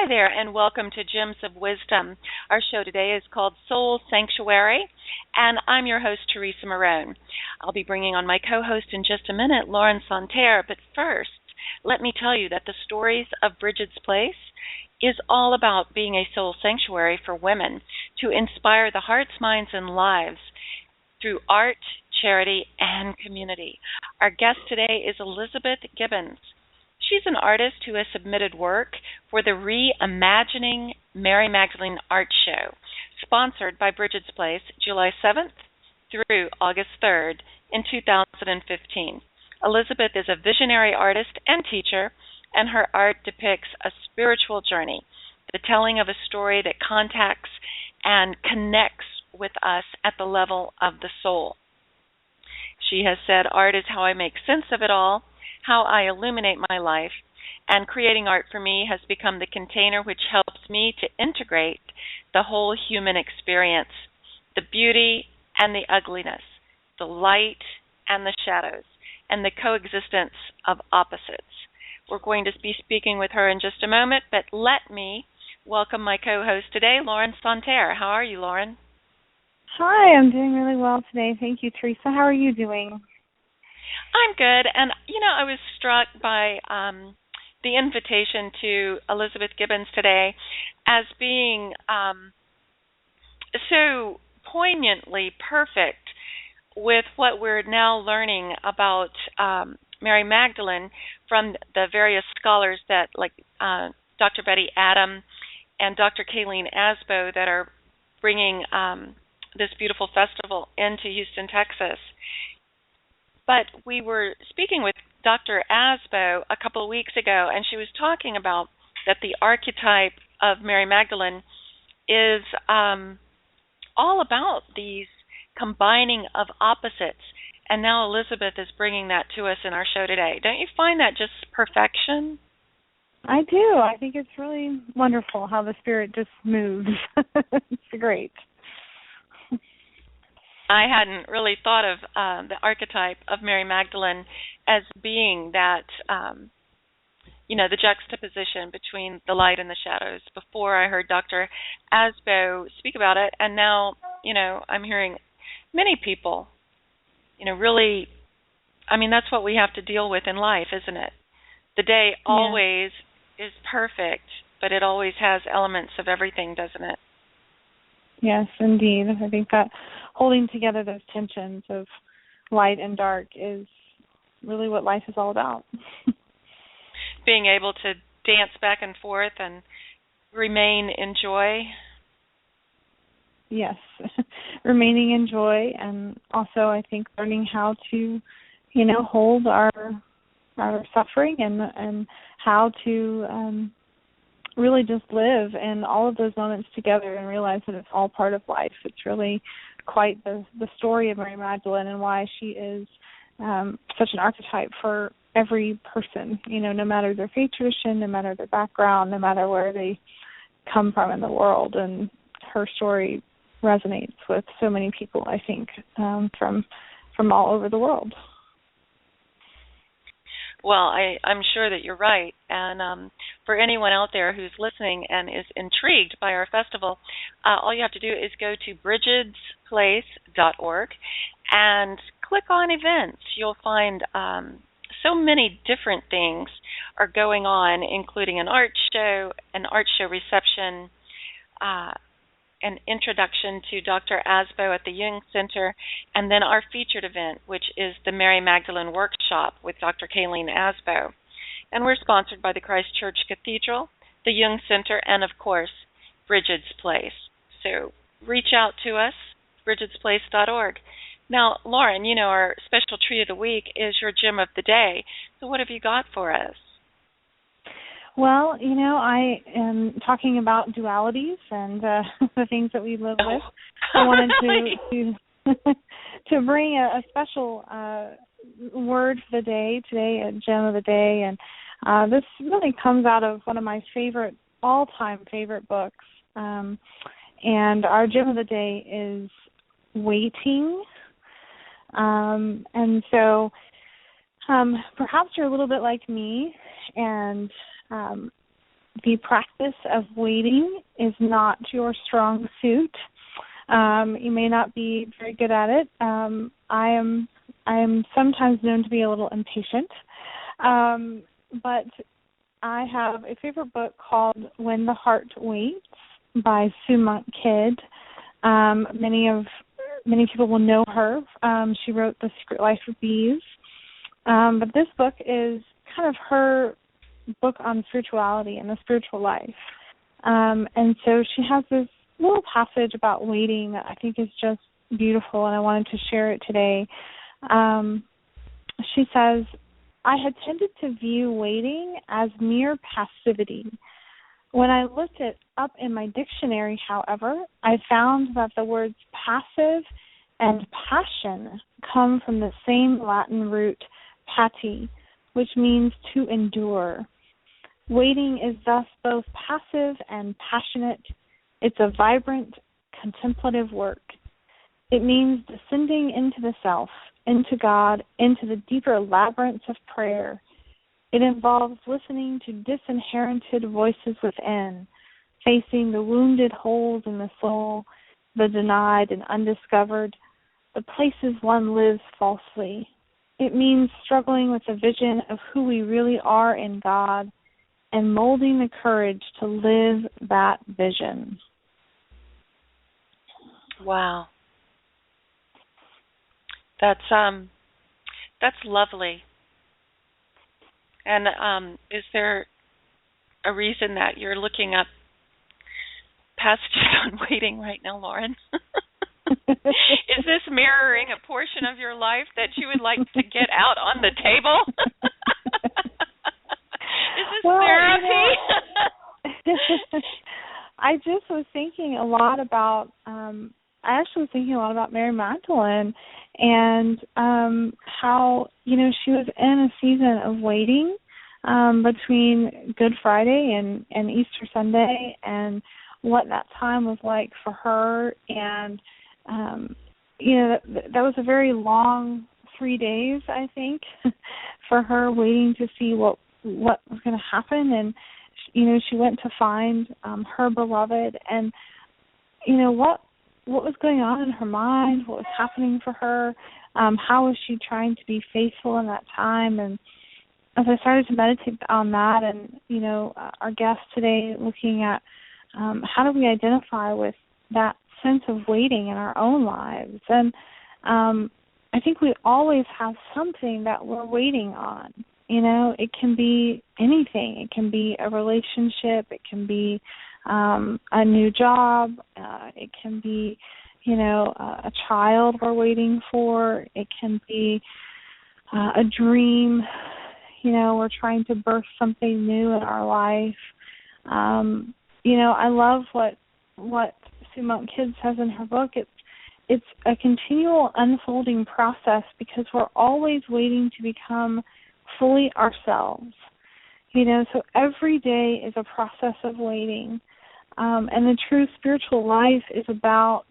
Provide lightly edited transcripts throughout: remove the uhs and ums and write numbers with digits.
there, and welcome to Gems of Wisdom. Our show today is called Soul Sanctuary, and I'm your host, Teresa Marone. I'll be bringing on my co-host in just a minute, Lauren Santerre, but first, let me tell you that the stories of Bridgets Place is all about being a soul sanctuary for women to inspire the hearts, minds, and lives through art, charity, and community. Our guest today is Elizabeth Gibbons. She's an artist who has submitted work for the Reimagining Mary Magdalene Art Show, sponsored by Bridgets Place, July 7th through August 3rd in 2015. Elizabeth is a visionary artist and teacher, and her art depicts a spiritual journey, the telling of a story that contacts and connects with us at the level of the soul. She has said, "Art is how I make sense of it all, how I illuminate my life, and creating art for me has become the container which helps me to integrate the whole human experience, the beauty and the ugliness, the light and the shadows, and the coexistence of opposites." We're going to be speaking with her in just a moment, but let me welcome my co-host today, Lauren Santerre. How are you, Lauren? Hi, I'm doing really well today. Thank you, Teresa. How are you doing? I'm good, and I was struck by the invitation to Elizabeth Gibbons today as being so poignantly perfect with what we're now learning about Mary Magdalene from the various scholars that, like Dr. Betty Adam and Dr. Kayleen Asbo, that are bringing this beautiful festival into Houston, Texas. But we were speaking with Dr. Asbo a couple of weeks ago, and she was talking about that the archetype of Mary Magdalene is all about these combining of opposites. And now Elizabeth is bringing that to us in our show today. Don't you find that just perfection? I do. I think it's really wonderful how the spirit just moves. It's great. I hadn't really thought of the archetype of Mary Magdalene as being that, the juxtaposition between the light and the shadows before I heard Dr. Asbo speak about it. And now, I'm hearing many people, really, that's what we have to deal with in life, isn't it? The day always is perfect, but it always has elements of everything, doesn't it? Yes, indeed. I think that holding together those tensions of light and dark is really what life is all about. Being able to dance back and forth and remain in joy. Yes, remaining in joy, and also I think learning how to, hold our suffering and how to really just live in all of those moments together and realize that it's all part of life. It's really quite the story of Mary Magdalene and why she is such an archetype for every person, no matter their faith tradition, no matter their background, no matter where they come from in the world. And her story resonates with so many people, I think, from all over the world. Well, I'm sure that you're right. And for anyone out there who's listening and is intrigued by our festival, all you have to do is go to bridgetsplace.org and click on events. You'll find so many different things are going on, including an art show reception, an introduction to Dr. Asbo at the Jung Center, and then our featured event, which is the Mary Magdalene Workshop with Dr. Kayleen Asbo. And we're sponsored by the Christ Church Cathedral, the Jung Center, and, of course, Bridgets Place. So reach out to us, bridgetsplace.org. Now, Lauren, our special treat of the week is your gem of the day. So what have you got for us? Well, I am talking about dualities and the things that we live with. I wanted to bring a special word for the day today, a gem of the day, and this really comes out of one of my all-time favorite books. And our gem of the day is waiting. And so perhaps you're a little bit like me and the practice of waiting is not your strong suit. You may not be very good at it. I am sometimes known to be a little impatient, but I have a favorite book called When the Heart Waits by Sue Monk Kidd. Many people will know her. She wrote The Secret Life of Bees. But this book is kind of her book on spirituality and the spiritual life. And so she has this little passage about waiting that I think is just beautiful, and I wanted to share it today. She says, I had tended to view waiting as mere passivity. When I looked it up in my dictionary, however, I found that the words passive and passion come from the same Latin root, pati, which means to endure. Waiting is thus both passive and passionate. It's a vibrant, contemplative work. It means descending into the self, into God, into the deeper labyrinths of prayer. It involves listening to disinherited voices within, facing the wounded holes in the soul, the denied and undiscovered, the places one lives falsely. It means struggling with the vision of who we really are in God and molding the courage to live that vision. Wow. That's lovely. And is there a reason that you're looking up passages on waiting right now, Lauren? Is this mirroring a portion of your life that you would like to get out on the table? Is this therapy? I just was thinking a lot about Mary Magdalene and how, she was in a season of waiting between Good Friday and Easter Sunday, and what that time was like for her. And, that was a very long 3 days, I think, for her, waiting to see what was going to happen. And, she went to find her beloved, and, what was going on in her mind, what was happening for her, how was she trying to be faithful in that time. And as I started to meditate on that, and, our guest today looking at how do we identify with that sense of waiting in our own lives. And I think we always have something that we're waiting on. It can be anything. It can be a relationship. It can be a new job. It can be, a child we're waiting for. It can be a dream. We're trying to birth something new in our life. I love what Sue Monk Kidd says in her book. It's a continual unfolding process, because we're always waiting to become fully ourselves. So every day is a process of waiting. And the true spiritual life is about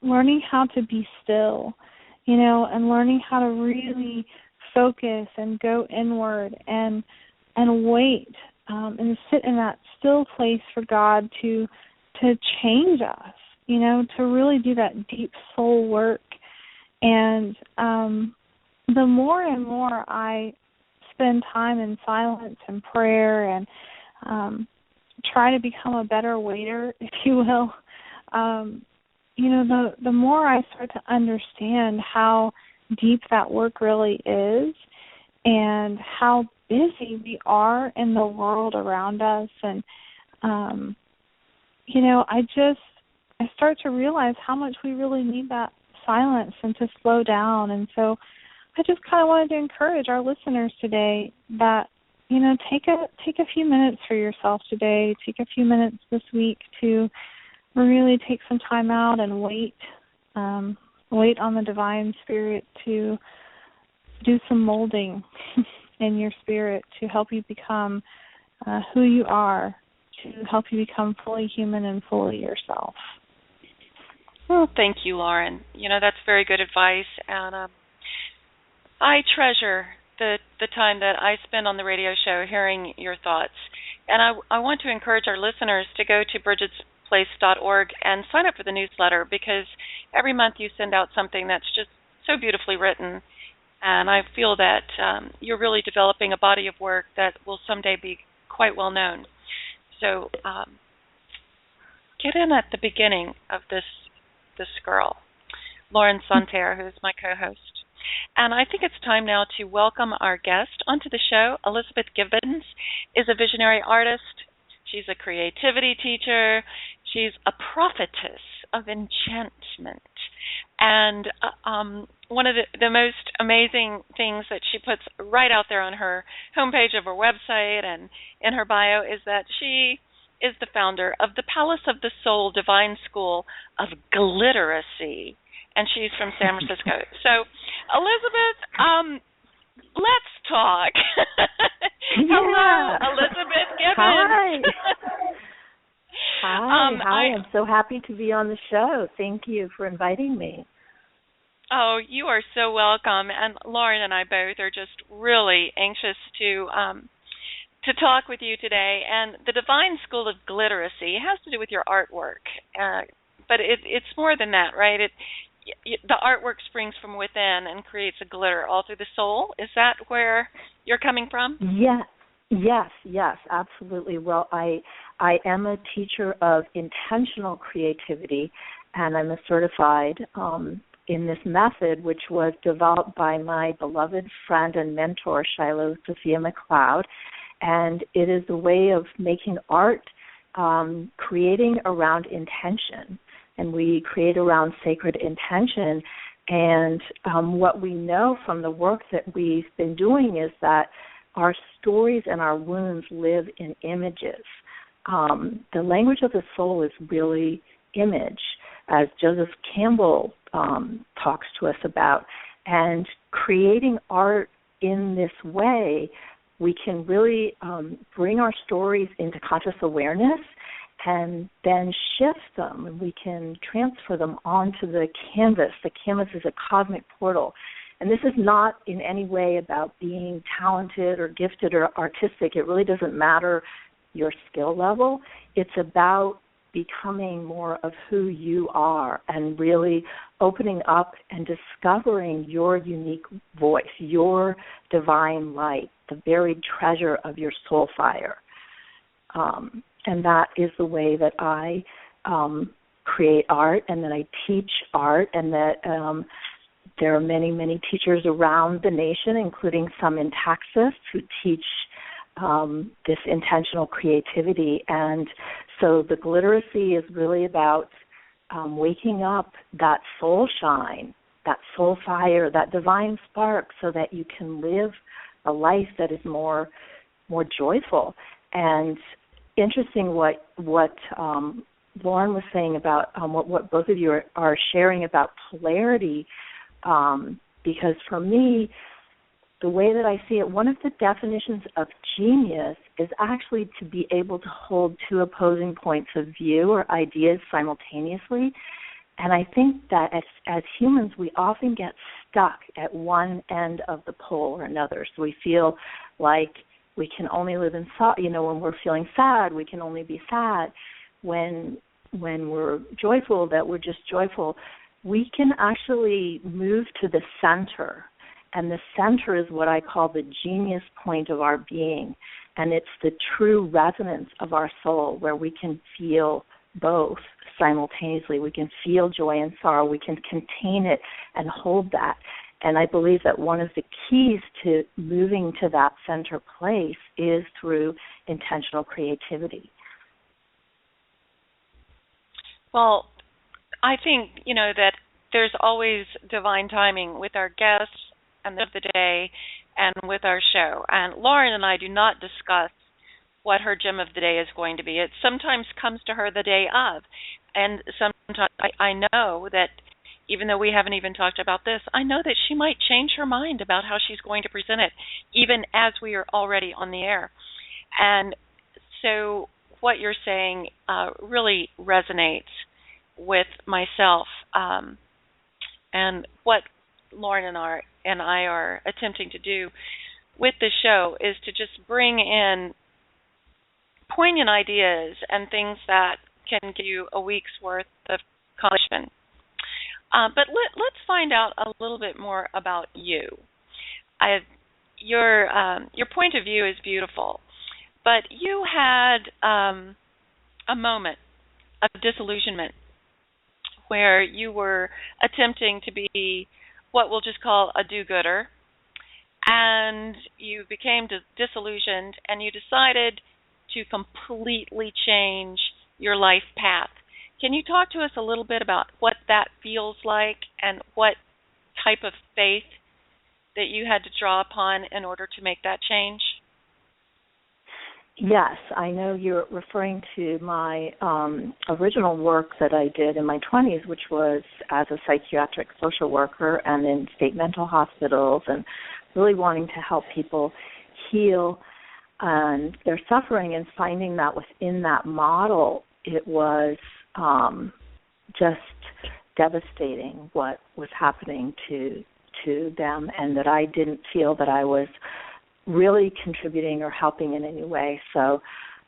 learning how to be still, and learning how to really focus and go inward and wait and sit in that still place for God to change us, to really do that deep soul work. And the more and more I spend time in silence and prayer and try to become a better waiter, if you will, the more I start to understand how deep that work really is, and how busy we are in the world around us. And, I start to realize how much we really need that silence and to slow down. And so I just kind of wanted to encourage our listeners today that, take a few minutes for yourself today. Take a few minutes this week to really take some time out and wait on the Divine Spirit to do some molding in your spirit to help you become who you are, to help you become fully human and fully yourself. Well, thank you, Lauren. That's very good advice, and I treasure the time that I spend on the radio show hearing your thoughts. And I want to encourage our listeners to go to bridgetsplace.org and sign up for the newsletter, because every month you send out something that's just so beautifully written. And I feel that you're really developing a body of work that will someday be quite well known. So get in at the beginning of this girl, Lauren Santerre, who's my co-host. And I think it's time now to welcome our guest onto the show. Elizabeth Gibbons is a visionary artist. She's a creativity teacher. She's a prophetess of enchantment. And one of the most amazing things that she puts right out there on her homepage of her website and in her bio is that she is the founder of the Palace of the Soul Divine School of Gliteracy. And she's from San Francisco. So, Elizabeth, let's talk. Hello, Elizabeth Gibbons. Hi. I'm so happy to be on the show. Thank you for inviting me. Oh, you are so welcome. And Lauren and I both are just really anxious to talk with you today. And the Divine School of Gliteracy has to do with your artwork, but it's more than that, right? The artwork springs from within and creates a glitter all through the soul. Is that where you're coming from? Yes, absolutely. Well, I am a teacher of intentional creativity, and I'm a certified in this method, which was developed by my beloved friend and mentor, Shiloh Sophia McLeod. And it is a way of making art, creating around intention. And we create around sacred intention. And what we know from the work that we've been doing is that our stories and our wounds live in images. The language of the soul is really image, as Joseph Campbell talks to us about. And creating art in this way, we can really bring our stories into conscious awareness and then shift them, and we can transfer them onto the canvas. The canvas is a cosmic portal. And this is not in any way about being talented or gifted or artistic. It really doesn't matter your skill level. It's about becoming more of who you are and really opening up and discovering your unique voice, your divine light, the buried treasure of your soul fire. And that is the way that I create art and that I teach art, and that there are many, many teachers around the nation, including some in Texas, who teach this intentional creativity. And so the Gliteracy is really about waking up that soul shine, that soul fire, that divine spark, so that you can live a life that is more joyful. And interesting what Lauren was saying about what both of you are sharing about polarity, because for me, the way that I see it, one of the definitions of genius is actually to be able to hold two opposing points of view or ideas simultaneously. And I think that as humans, we often get stuck at one end of the pole or another. So we feel like we can only live in thought. When we're feeling sad, we can only be sad. When we're joyful, that we're just joyful. We can actually move to the center. And the center is what I call the genius point of our being. And it's the true resonance of our soul, where we can feel both simultaneously. We can feel joy and sorrow. We can contain it and hold that. And I believe that one of the keys to moving to that center place is through intentional creativity. Well, I think, that there's always divine timing with our guests and of the day and with our show. And Lauren and I do not discuss what her gem of the day is going to be. It sometimes comes to her the day of. And sometimes I know that, even though we haven't even talked about this, I know that she might change her mind about how she's going to present it, even as we are already on the air. And so what you're saying really resonates with myself. And what Lauren and I are attempting to do with the show is to just bring in poignant ideas and things that can give you a week's worth of accomplishment. But let's find out a little bit more about you. Your point of view is beautiful, but you had a moment of disillusionment where you were attempting to be what we'll just call a do-gooder, and you became disillusioned, and you decided to completely change your life path. Can you talk to us a little bit about what that feels like and what type of faith that you had to draw upon in order to make that change? Yes, I know you're referring to my original work that I did in my 20s, which was as a psychiatric social worker and in state mental hospitals, and really wanting to help people heal and their suffering, and finding that within that model it was just devastating what was happening to them, and that I didn't feel that I was really contributing or helping in any way. So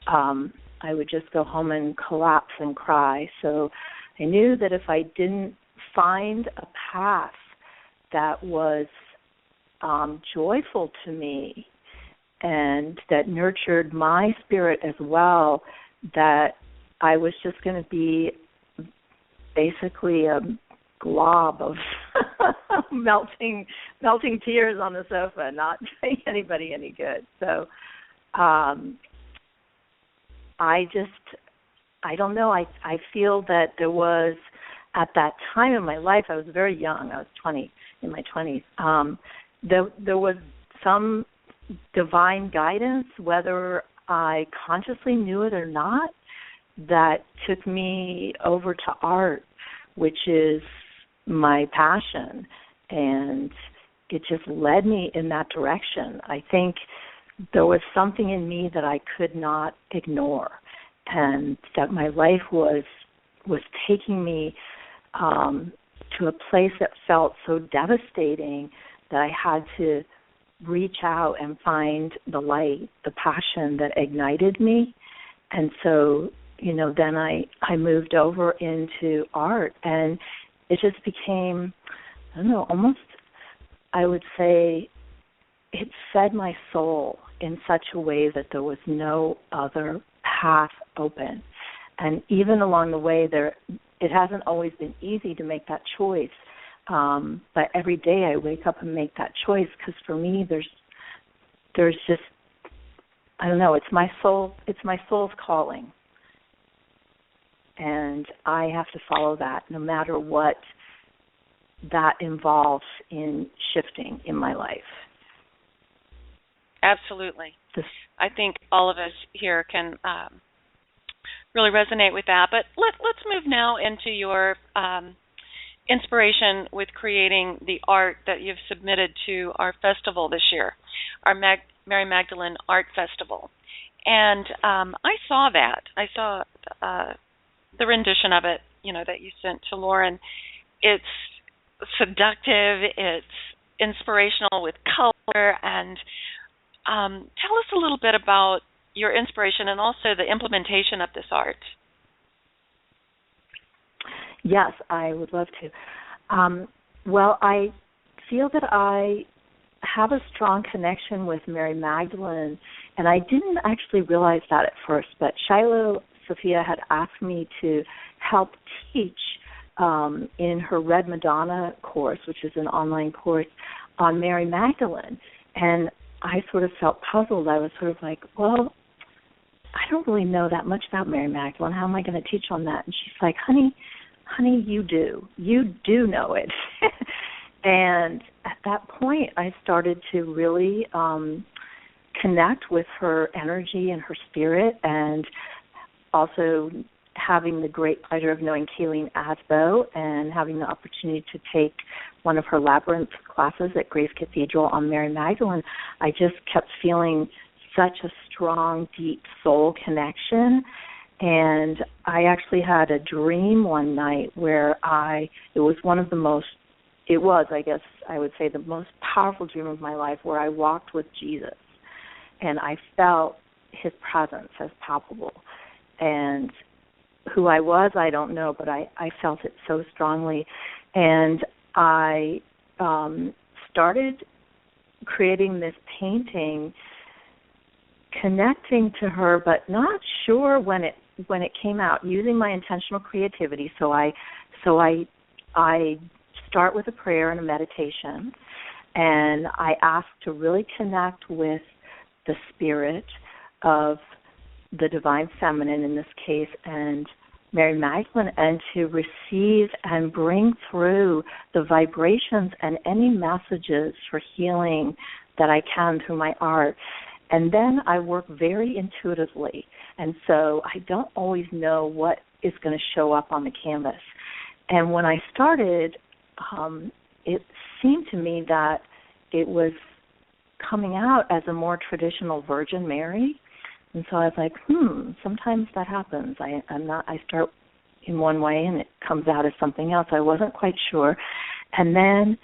I would just go home and collapse and cry. So I knew that if I didn't find a path that was joyful to me and that nurtured my spirit as well, that I was just going to be basically a glob of melting tears on the sofa, not doing anybody any good. So I don't know, I feel that there was, at that time in my life, I was very young, I was 20, in my 20s, there was some divine guidance, whether I consciously knew it or not, that took me over to art, which is my passion, and it just led me in that direction. I think there was something in me that I could not ignore, and that my life was taking me to a place that felt so devastating that I had to reach out and find the light, the passion that ignited me. And so, then I moved over into art, and it just became, I don't know, almost, I would say, it fed my soul in such a way that there was no other path open. And even along the way, it hasn't always been easy to make that choice. But every day I wake up and make that choice, because for me, there's just, I don't know, it's my soul's calling. And I have to follow that no matter what that involves in shifting in my life. Absolutely. I think all of us here can really resonate with that. But let's move now into your inspiration with creating the art that you've submitted to our festival this year, our Mary Magdalene Art Festival. And I saw that. I saw the rendition of it, that you sent to Lauren. It's seductive, it's inspirational with color, and tell us a little bit about your inspiration and also the implementation of this art. Yes, I would love to. Well, I feel that I have a strong connection with Mary Magdalene, and I didn't actually realize that at first, but Shiloh Sophia had asked me to help teach in her Red Madonna course, which is an online course on Mary Magdalene. And I sort of felt puzzled. I was sort of like, well, I don't really know that much about Mary Magdalene. How am I going to teach on that? And she's like, honey, you do. You do know it. And at that point, I started to really connect with her energy and her spirit, and also having the great pleasure of knowing Kayleen Asbo and having the opportunity to take one of her labyrinth classes at Grace Cathedral on Mary Magdalene, I just kept feeling such a strong, deep soul connection. And I actually had a dream one night where I guess I would say, the most powerful dream of my life, where I walked with Jesus. And I felt his presence as palpable. And who I was, I don't know, but I felt it so strongly. And I started creating this painting, connecting to her, but not sure when it came out, using my intentional creativity. So I start with a prayer and a meditation, and I ask to really connect with the spirit of the divine feminine in this case, and Mary Magdalene, and to receive and bring through the vibrations and any messages for healing that I can through my art. And then I work very intuitively, and so I don't always know what is going to show up on the canvas. And when I started, it seemed to me that it was coming out as a more traditional Virgin Mary. And so I was like, sometimes that happens. I start in one way and it comes out as something else. I wasn't quite sure. And then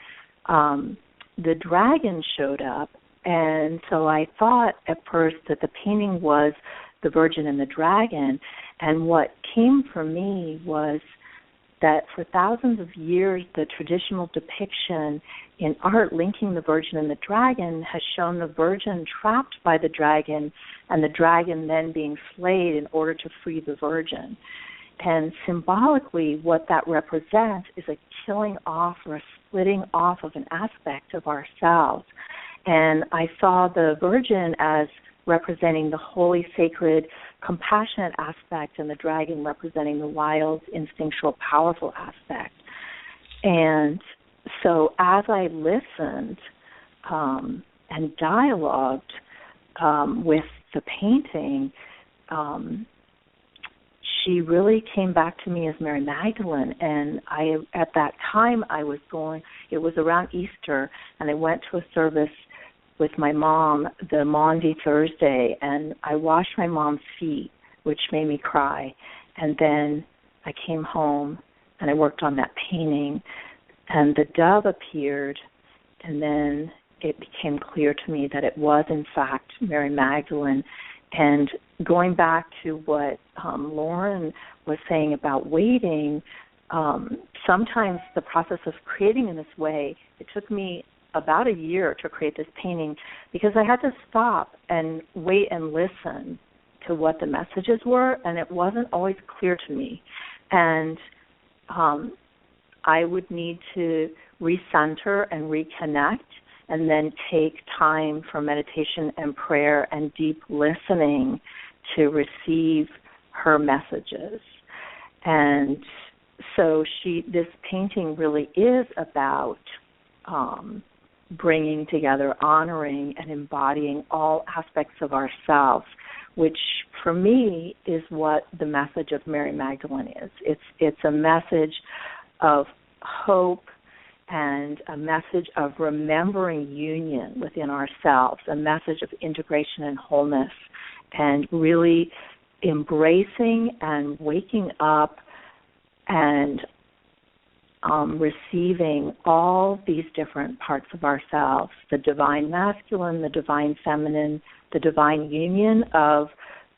the dragon showed up, and so I thought at first that the painting was the Virgin and the dragon. And what came for me was that for thousands of years, the traditional depiction in art linking the Virgin and the dragon has shown the Virgin trapped by the dragon and the dragon then being slayed in order to free the Virgin. And symbolically, what that represents is a killing off or a splitting off of an aspect of ourselves. And I saw the Virgin as representing the holy, sacred, compassionate aspect, and the dragon representing the wild, instinctual, powerful aspect. And so as I listened and dialogued with the painting, she really came back to me as Mary Magdalene. And at that time, it was around Easter, and I went to a service with my mom the Maundy Thursday, and I washed my mom's feet, which made me cry. And then I came home and I worked on that painting, and the dove appeared, and then it became clear to me that it was in fact Mary Magdalene. And going back to what Lauren was saying about waiting, sometimes the process of creating in this way, it took me about a year to create this painting because I had to stop and wait and listen to what the messages were, and it wasn't always clear to me. And I would need to recenter and reconnect, and then take time for meditation and prayer and deep listening to receive her messages. And so this painting really is about bringing together, honoring, and embodying all aspects of ourselves, which for me is what the message of Mary Magdalene is. It's a message of hope and a message of remembering union within ourselves, a message of integration and wholeness, and really embracing and waking up and receiving all these different parts of ourselves, the divine masculine, the divine feminine, the divine union of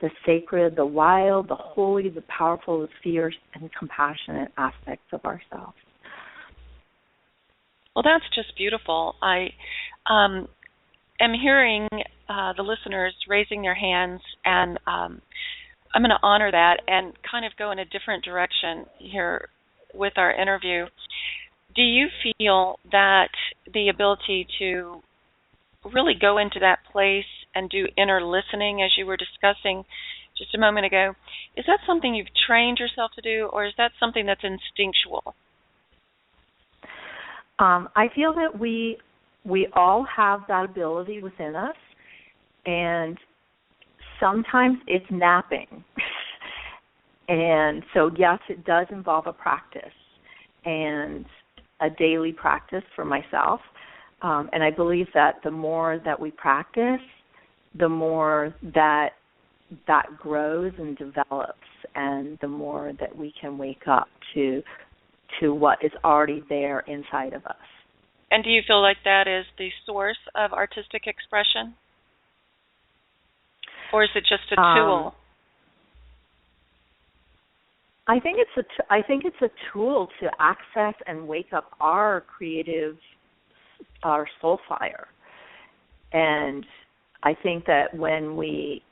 the sacred, the wild, the holy, the powerful, the fierce, and compassionate aspects of ourselves. Well, that's just beautiful. I am hearing the listeners raising their hands, and I'm going to honor that and kind of go in a different direction here with our interview. Do you feel that the ability to really go into that place and do inner listening, as you were discussing just a moment ago, is that something you've trained yourself to do, or is that something that's instinctual? I feel that we all have that ability within us, and sometimes it's napping. And so, yes, it does involve a practice and a daily practice for myself. And I believe that the more that we practice, the more that grows and develops, and the more that we can wake up to what is already there inside of us. And do you feel like that is the source of artistic expression? or is it just a Um, tool? I think it's a tool to access and wake up our our soul fire. And I think that when we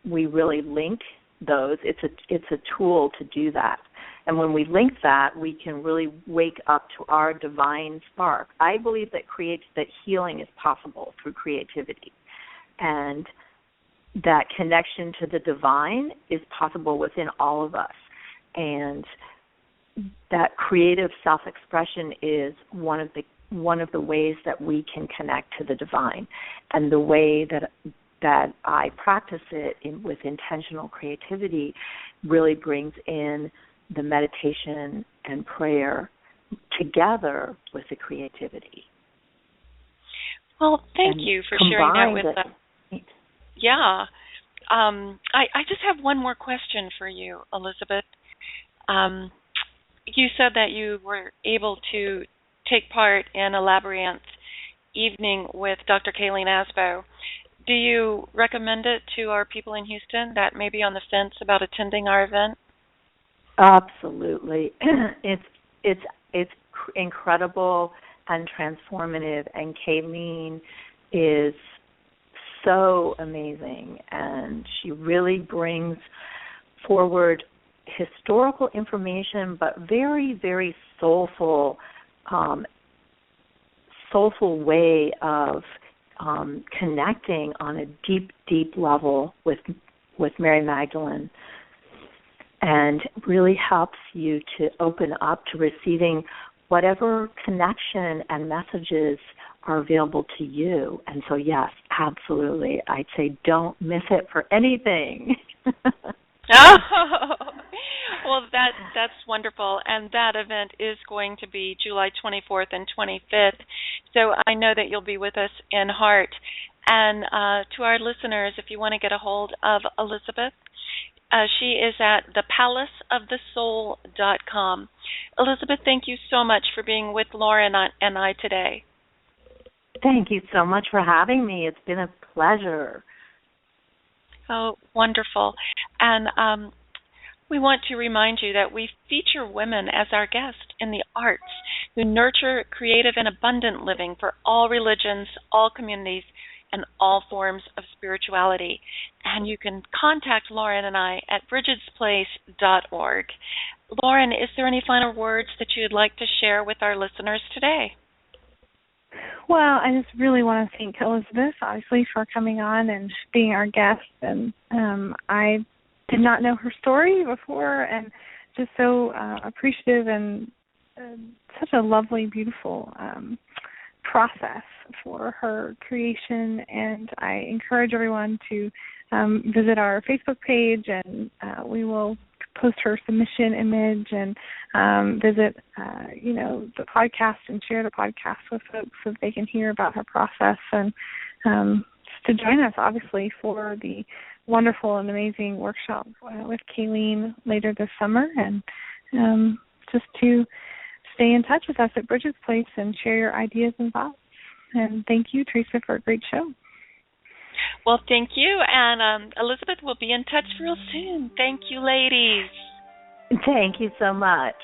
really link those, it's a tool to do that. And when we link that, we can really wake up to our divine spark. I believe that healing is possible through creativity, and that connection to the divine is possible within all of us. And that creative self-expression is one of the ways that we can connect to the divine. And the way that I practice it with intentional creativity really brings in the meditation and prayer together with the creativity. Well, thank you for sharing that with us. Yeah. I just have one more question for you, Elizabeth. You said that you were able to take part in a labyrinth evening with Dr. Kayleen Asbo. Do you recommend it to our people in Houston that may be on the fence about attending our event? Absolutely. It's incredible and transformative, and Kayleen is so amazing, and she really brings forward historical information, but very, very soulful way of connecting on a deep, deep level with Mary Magdalene, and really helps you to open up to receiving whatever connection and messages are available to you. And so, yes, absolutely. I'd say don't miss it for anything. Oh, well, that's wonderful, and that event is going to be July 24th and 25th, so I know that you'll be with us in heart. And to our listeners, if you want to get a hold of Elizabeth, she is at thepalaceofthesoul.com. Elizabeth, thank you so much for being with Laura and I today. Thank you so much for having me. It's been a pleasure. Oh, wonderful. And we want to remind you that we feature women as our guests in the arts who nurture creative and abundant living for all religions, all communities, and all forms of spirituality. And you can contact Lauren and I at bridgetsplace.org. Lauren, is there any final words that you'd like to share with our listeners today? Well, I just really want to thank Elizabeth, obviously, for coming on and being our guest. And I did not know her story before, and just so appreciative, and such a lovely, beautiful process for her creation. And I encourage everyone to visit our Facebook page, and we will post her submission image, and visit, the podcast and share the podcast with folks so that they can hear about her process, and just to join us, obviously, for the wonderful and amazing workshop with Kayleen later this summer, and just to stay in touch with us at Bridgets Place and share your ideas and thoughts. And thank you, Teresa, for a great show. Well, thank you, and Elizabeth will be in touch real soon. Thank you, ladies. Thank you so much.